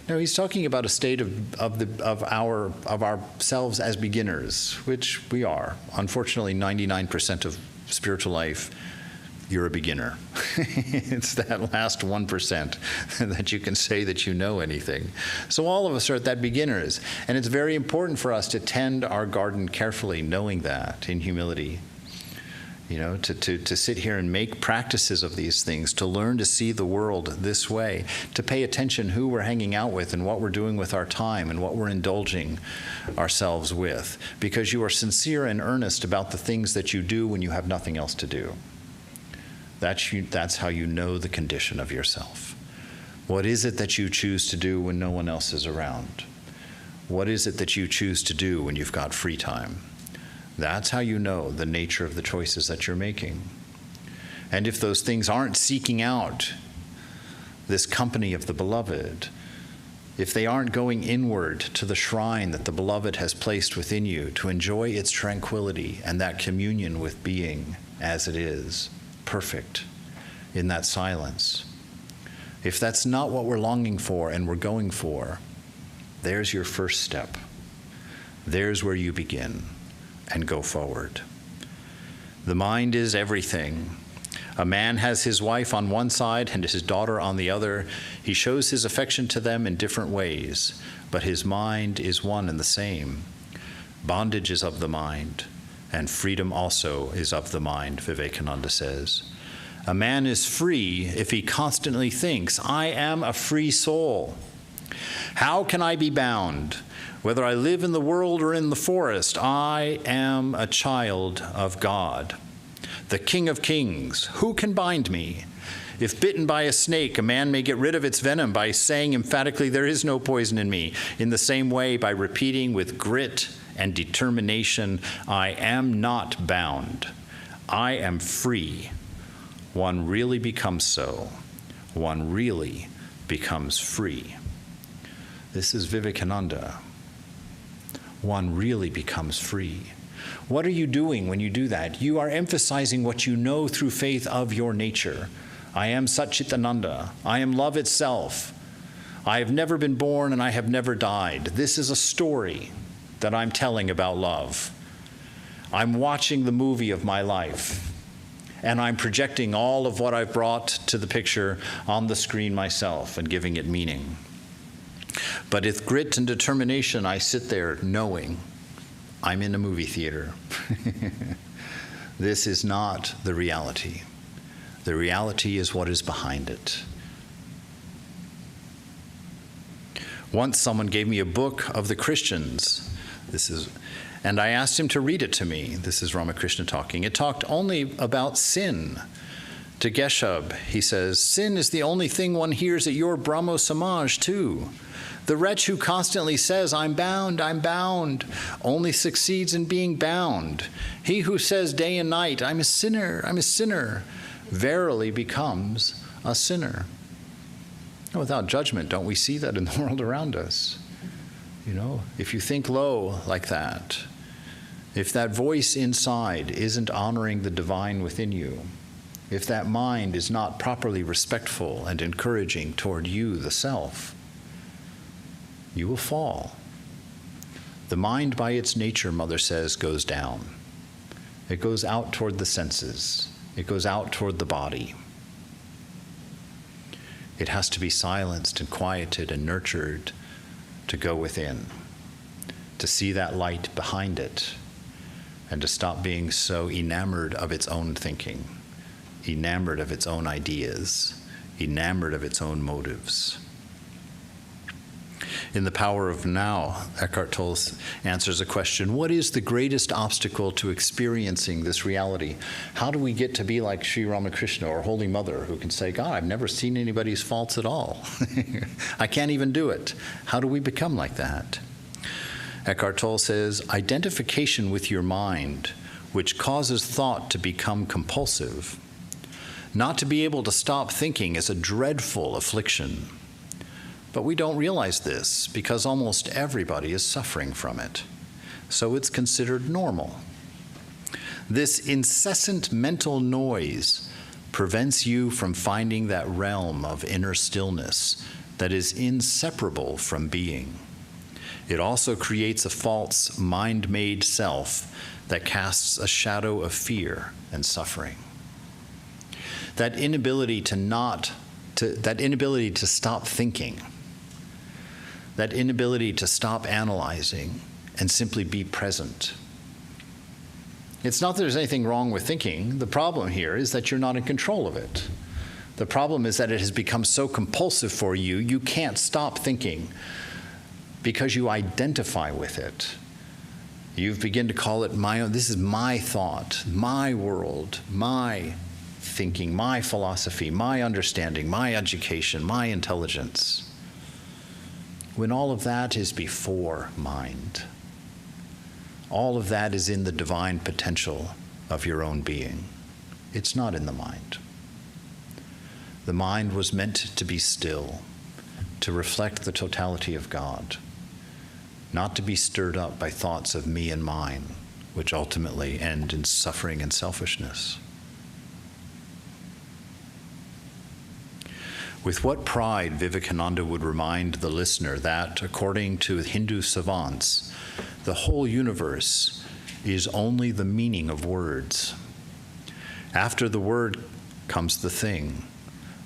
Speaker 1: No, he's talking about a state of ourselves as beginners, which we are. Unfortunately, 99% of spiritual life, you're a beginner. It's that last 1% that you can say that you know anything. So all of us are at that beginners, and it's very important for us to tend our garden carefully, knowing that in humility. You know, to sit here and make practices of these things, to learn to see the world this way, to pay attention who we're hanging out with and what we're doing with our time and what we're indulging ourselves with, because you are sincere and earnest about the things that you do when you have nothing else to do. That's how you know the condition of yourself. What is it that you choose to do when no one else is around? What is it that you choose to do when you've got free time? That's how you know the nature of the choices that you're making. And if those things aren't seeking out this company of the beloved, if they aren't going inward to the shrine that the beloved has placed within you to enjoy its tranquility and that communion with being as it is, perfect, in that silence, if that's not what we're longing for and we're going for, there's your first step. There's where you begin. And go forward. The mind is everything. A man has his wife on one side and his daughter on the other. He shows his affection to them in different ways, but his mind is one and the same. Bondage is of the mind, and freedom also is of the mind, Vivekananda says. A man is free if he constantly thinks, I am a free soul. How can I be bound? Whether I live in the world or in the forest, I am a child of God. The King of Kings, who can bind me? If bitten by a snake, a man may get rid of its venom by saying emphatically, there is no poison in me. In the same way, by repeating with grit and determination, I am not bound. I am free. One really becomes so. One really becomes free. This is Vivekananda. One really becomes free. What are you doing when you do that? You are emphasizing what you know through faith of your nature. I am Satchitananda. I am love itself. I have never been born and I have never died. This is a story that I'm telling about love. I'm watching the movie of my life, and I'm projecting all of what I've brought to the picture on the screen myself and giving it meaning. But with grit and determination, I sit there knowing I'm in a movie theater. This is not the reality. The reality is what is behind it. Once someone gave me a book of the Christians. And I asked him to read it to me. This is Ramakrishna talking. It talked only about sin. To Geshub, he says, sin is the only thing one hears at your Brahmo Samaj too. The wretch who constantly says, I'm bound, only succeeds in being bound. He who says day and night, I'm a sinner, verily becomes a sinner. And without judgment, don't we see that in the world around us? You know, if you think low like that, if that voice inside isn't honoring the divine within you, if that mind is not properly respectful and encouraging toward you, the self, you will fall. The mind by its nature, Mother says, goes down. It goes out toward the senses. It goes out toward the body. It has to be silenced and quieted and nurtured to go within, to see that light behind it, and to stop being so enamored of its own thinking, enamored of its own ideas, enamored of its own motives. In The Power of Now, Eckhart Tolle answers a question: what is the greatest obstacle to experiencing this reality? How do we get to be like Sri Ramakrishna or Holy Mother, who can say, God, I've never seen anybody's faults at all. I can't even do it. How do we become like that? Eckhart Tolle says, identification with your mind, which causes thought to become compulsive. Not to be able to stop thinking is a dreadful affliction. But we don't realize this because almost everybody is suffering from it. So it's considered normal. This incessant mental noise prevents you from finding that realm of inner stillness that is inseparable from being. It also creates a false mind-made self that casts a shadow of fear and suffering. That inability to stop thinking, that inability to stop analyzing and simply be present. It's not that there's anything wrong with thinking. The problem here is that you're not in control of it. The problem is that it has become so compulsive for you, you can't stop thinking because you identify with it. You've begun to call it my own. This is my thought, my world, my thinking, my philosophy, my understanding, my education, my intelligence. When all of that is before mind. All of that is in the divine potential of your own being. It's not in the mind. The mind was meant to be still, to reflect the totality of God, not to be stirred up by thoughts of me and mine, which ultimately end in suffering and selfishness. With what pride Vivekananda would remind the listener that, according to Hindu savants, the whole universe is only the meaning of words. After the word comes the thing.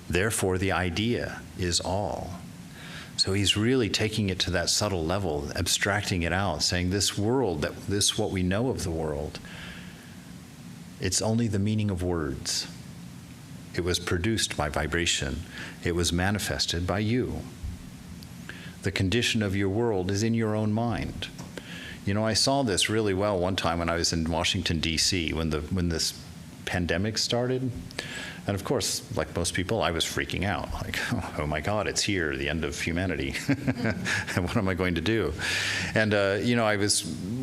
Speaker 1: Therefore, the idea is all. So he's really taking it to that subtle level, abstracting it out, saying this world, what we know of the world, it's only the meaning of words. It was produced by vibration. It was manifested by you. The condition of your world is in your own mind. You know, I saw this really well one time when I was in Washington, D.C., when this pandemic started. And of course, like most people, I was freaking out. Like, oh my God, it's here, the end of humanity. What am I going to do? And, I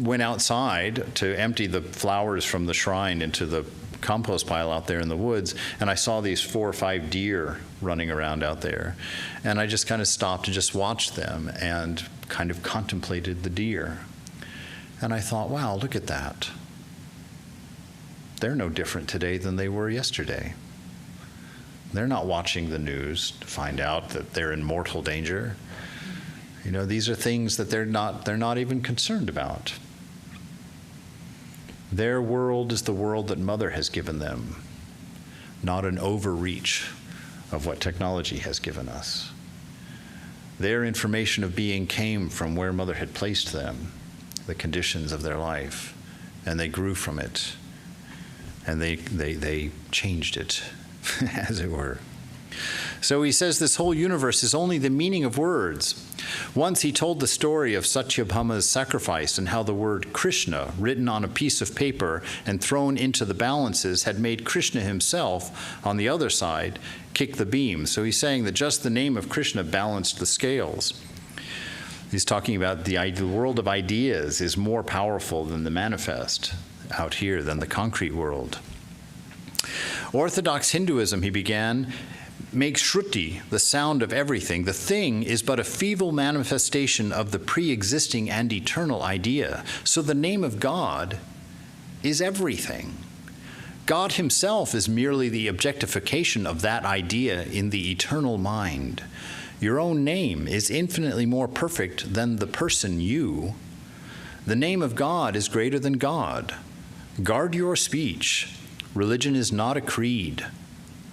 Speaker 1: went outside to empty the flowers from the shrine into the compost pile out there in the woods, and I saw these 4 or 5 deer running around out there. And I just kind of stopped and just watched them and kind of contemplated the deer. And I thought, wow, look at that. They're no different today than they were yesterday. They're not watching the news to find out that they're in mortal danger. You know, these are things that they're not even concerned about. Their world is the world that Mother has given them, not an overreach of what technology has given us. Their information of being came from where Mother had placed them, the conditions of their life, and they grew from it, and they changed it, as it were. So he says this whole universe is only the meaning of words. Once he told the story of Satyabhama's sacrifice and how the word Krishna, written on a piece of paper and thrown into the balances, had made Krishna himself, on the other side, kick the beam. So he's saying that just the name of Krishna balanced the scales. He's talking about the world of ideas is more powerful than the manifest out here, than the concrete world. Orthodox Hinduism, he began, makes Shruti the sound of everything. The thing is but a feeble manifestation of the pre-existing and eternal idea. So the name of God is everything. God himself is merely the objectification of that idea in the eternal mind. Your own name is infinitely more perfect than the person you. The name of God is greater than God. Guard your speech. Religion is not a creed,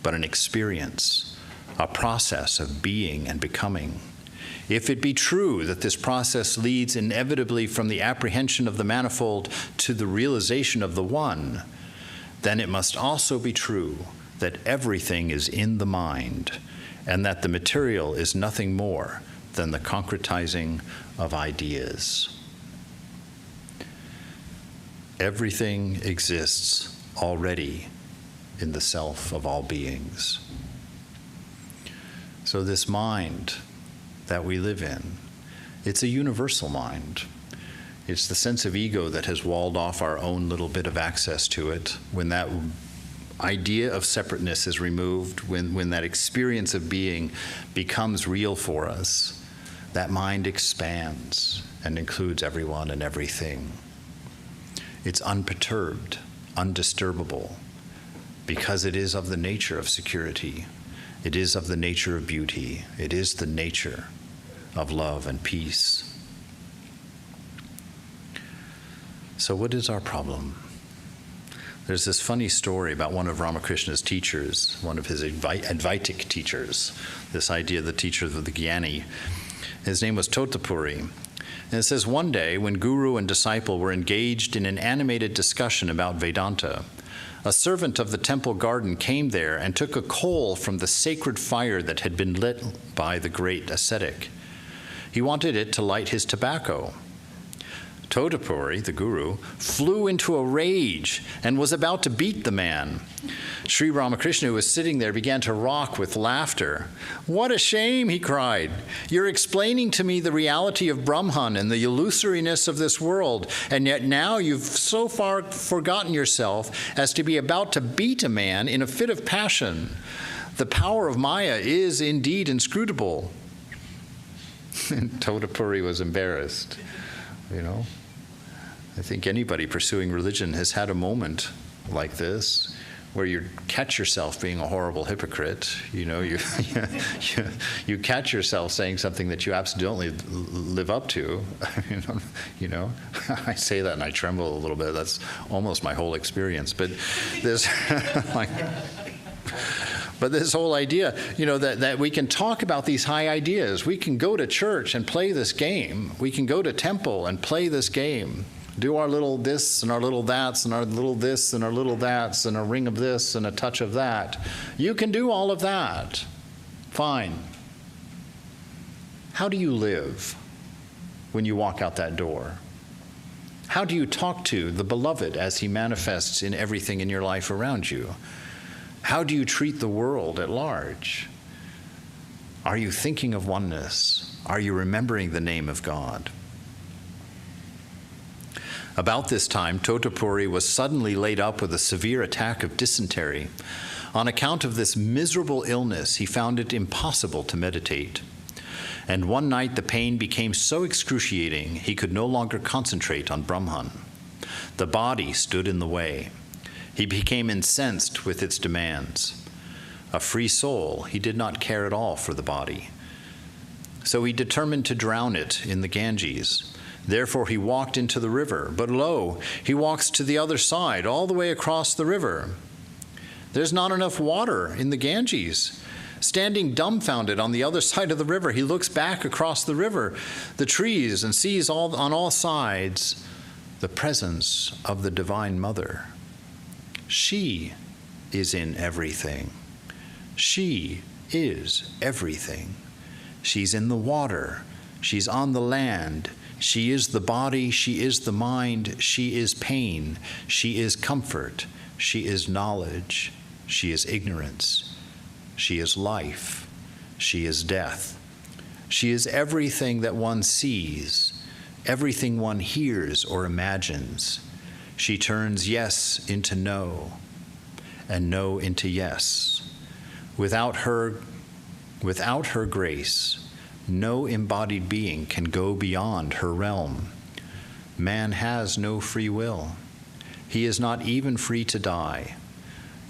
Speaker 1: but an experience, a process of being and becoming. If it be true that this process leads inevitably from the apprehension of the manifold to the realization of the one, then it must also be true that everything is in the mind, and that the material is nothing more than the concretizing of ideas. Everything exists already in the self of all beings. So this mind that we live in, it's a universal mind. It's the sense of ego that has walled off our own little bit of access to it. When that idea of separateness is removed, when that experience of being becomes real for us, that mind expands and includes everyone and everything. It's unperturbed, undisturbable, because it is of the nature of security. It is of the nature of beauty. It is the nature of love and peace. So what is our problem? There's this funny story about one of Ramakrishna's teachers, one of his Advaitic teachers, this idea of the teacher of the Jnani. His name was Totapuri. And it says, one day when guru and disciple were engaged in an animated discussion about Vedanta, a servant of the temple garden came there and took a coal from the sacred fire that had been lit by the great ascetic. He wanted it to light his tobacco. Totapuri, the guru, flew into a rage and was about to beat the man. Sri Ramakrishna, who was sitting there, began to rock with laughter. "What a shame," he cried. "You're explaining to me the reality of Brahman and the illusoriness of this world, and yet now you've so far forgotten yourself as to be about to beat a man in a fit of passion. The power of Maya is indeed inscrutable." And Totapuri was embarrassed, you know. I think anybody pursuing religion has had a moment like this where you catch yourself being a horrible hypocrite. You know, you catch yourself saying something that you absolutely live up to. You know, I say that and I tremble a little bit. That's almost my whole experience. But this, but this whole idea, you know, that we can talk about these high ideas. We can go to church and play this game. We can go to temple and play this game. Do our little this and our little that's and our little this and our little that's and a ring of this and a touch of that. You can do all of that. Fine. How do you live when you walk out that door? How do you talk to the beloved as he manifests in everything in your life around you? How do you treat the world at large? Are you thinking of oneness? Are you remembering the name of God? About this time, Totapuri was suddenly laid up with a severe attack of dysentery. On account of this miserable illness, he found it impossible to meditate. And one night the pain became so excruciating he could no longer concentrate on Brahman. The body stood in the way. He became incensed with its demands. A free soul, he did not care at all for the body. So he determined to drown it in the Ganges. Therefore he walked into the river, but lo, he walks to the other side, all the way across the river. There's not enough water in the Ganges. Standing dumbfounded on the other side of the river, he looks back across the river, the trees, and sees on all sides the presence of the Divine Mother. She is in everything. She is everything. She's in the water. She's on the land. She is the body, she is the mind, she is pain, she is comfort, she is knowledge, she is ignorance, she is life, she is death. She is everything that one sees, everything one hears or imagines. She turns yes into no, and no into yes. Without her grace, no embodied being can go beyond her realm. Man has no free will. He is not even free to die.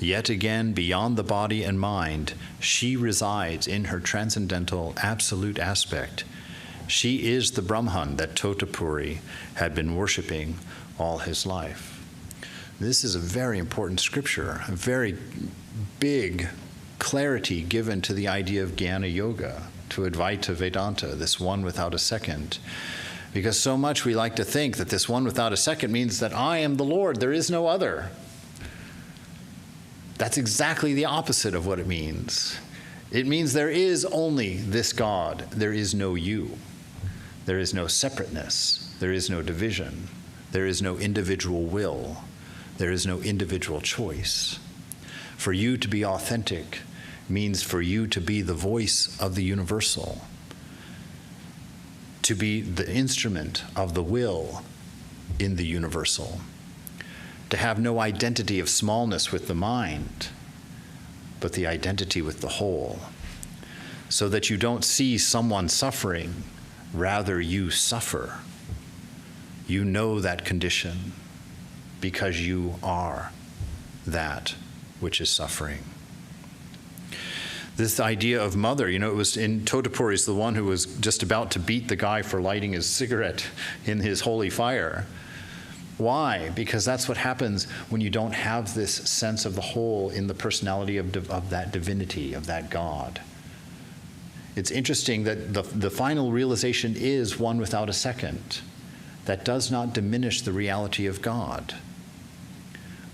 Speaker 1: Yet again, beyond the body and mind, she resides in her transcendental absolute aspect. She is the Brahman that Totapuri had been worshiping all his life. This is a very important scripture, a very big clarity given to the idea of Jnana Yoga, to Advaita Vedanta, this one without a second. Because so much we like to think that this one without a second means that I am the Lord, there is no other. That's exactly the opposite of what it means. It means there is only this God. There is no you. There is no separateness. There is no division. There is no individual will. There is no individual choice. For you to be authentic means for you to be the voice of the universal, to be the instrument of the will in the universal, to have no identity of smallness with the mind, but the identity with the whole, so that you don't see someone suffering, rather you suffer. You know that condition because you are that which is suffering. This idea of mother, it was in Totapuri, is the one who was just about to beat the guy for lighting his cigarette in his holy fire. Why? Because that's what happens when you don't have this sense of the whole in the personality of that divinity, of that God. It's interesting that the final realization is one without a second. That does not diminish the reality of God.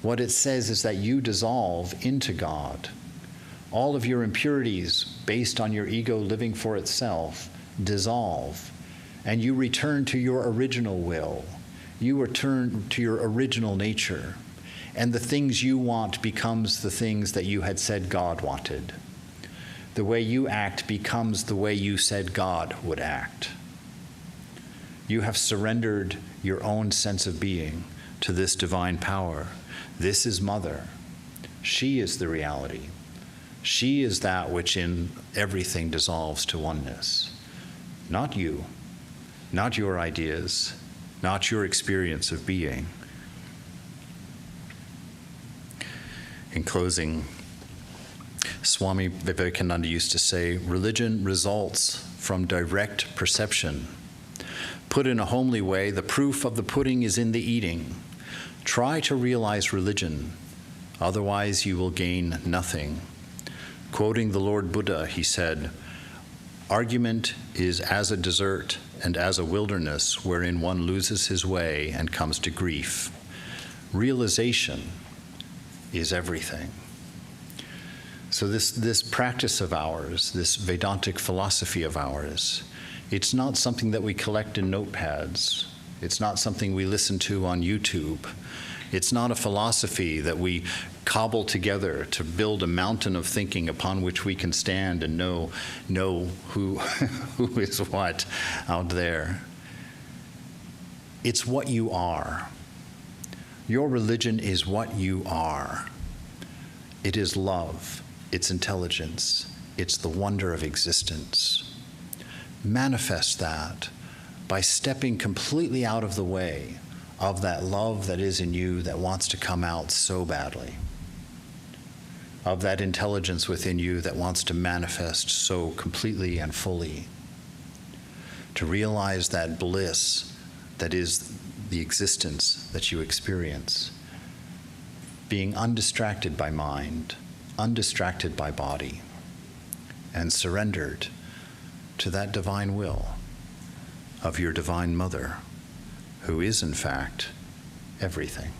Speaker 1: What it says is that you dissolve into God. All of your impurities, based on your ego living for itself, dissolve, and you return to your original will. You return to your original nature, and the things you want becomes the things that you had said God wanted. The way you act becomes the way you said God would act. You have surrendered your own sense of being to this divine power. This is Mother. She is the reality. She is that which in everything dissolves to oneness. Not you, not your ideas, not your experience of being. In closing, Swami Vivekananda used to say, religion results from direct perception. Put in a homely way, the proof of the pudding is in the eating. Try to realize religion, otherwise you will gain nothing. Quoting the Lord Buddha, he said, argument is as a desert and as a wilderness wherein one loses his way and comes to grief. Realization is everything. So this practice of ours, this Vedantic philosophy of ours, it's not something that we collect in notepads. It's not something we listen to on YouTube. It's not a philosophy that we cobble together to build a mountain of thinking upon which we can stand and know who, who is what out there. It's what you are. Your religion is what you are. It is love. It's intelligence. It's the wonder of existence. Manifest that by stepping completely out of the way of that love that is in you that wants to come out so badly, of that intelligence within you that wants to manifest so completely and fully, to realize that bliss that is the existence that you experience, being undistracted by mind, undistracted by body, and surrendered to that divine will of your divine mother, who is in fact everything.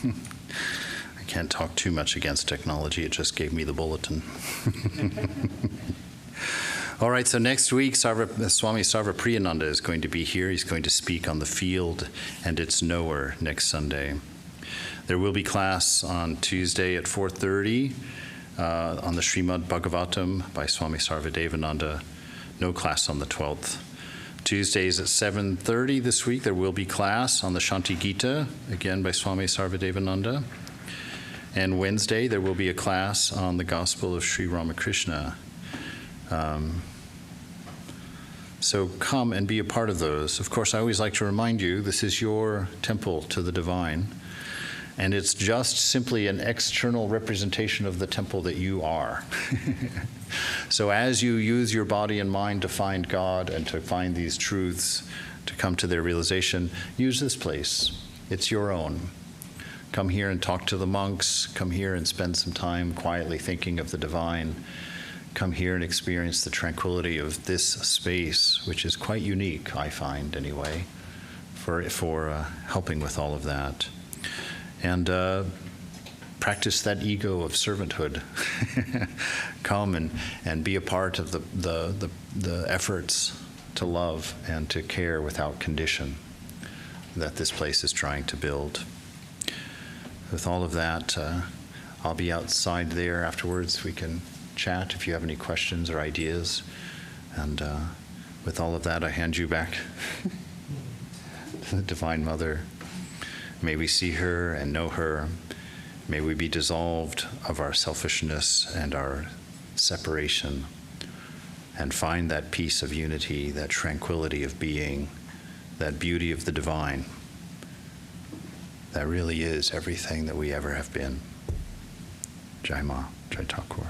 Speaker 1: I can't talk too much against technology. It just gave me the bulletin. All right, so next week, Swami Sarvapriyananda is going to be here. He's going to speak on the field and its knower next Sunday. There will be class on Tuesday at 4:30 on the Srimad Bhagavatam by Swami Sarvadevananda. No class on the 12th. Tuesdays at 7:30 this week, there will be class on the Shanti Gita, again by Swami Sarvadevananda. And Wednesday, there will be a class on the Gospel of Sri Ramakrishna. So come and be a part of those. Of course, I always like to remind you, this is your temple to the divine, and it's just simply an external representation of the temple that you are. So as you use your body and mind to find God and to find these truths, to come to their realization, use this place. It's your own. Come here and talk to the monks. Come here and spend some time quietly thinking of the divine. Come here and experience the tranquility of this space, which is quite unique, I find anyway, for helping with all of that. And practice that ego of servanthood. Come and be a part of the efforts to love and to care without condition that this place is trying to build. With all of that, I'll be outside there afterwards. We can chat if you have any questions or ideas. And with all of that, I hand you back to the Divine Mother. May we see her and know her. May we be dissolved of our selfishness and our separation and find that peace of unity, that tranquility of being, that beauty of the divine. That really is everything that we ever have been. Jai Ma, Jai Thakur.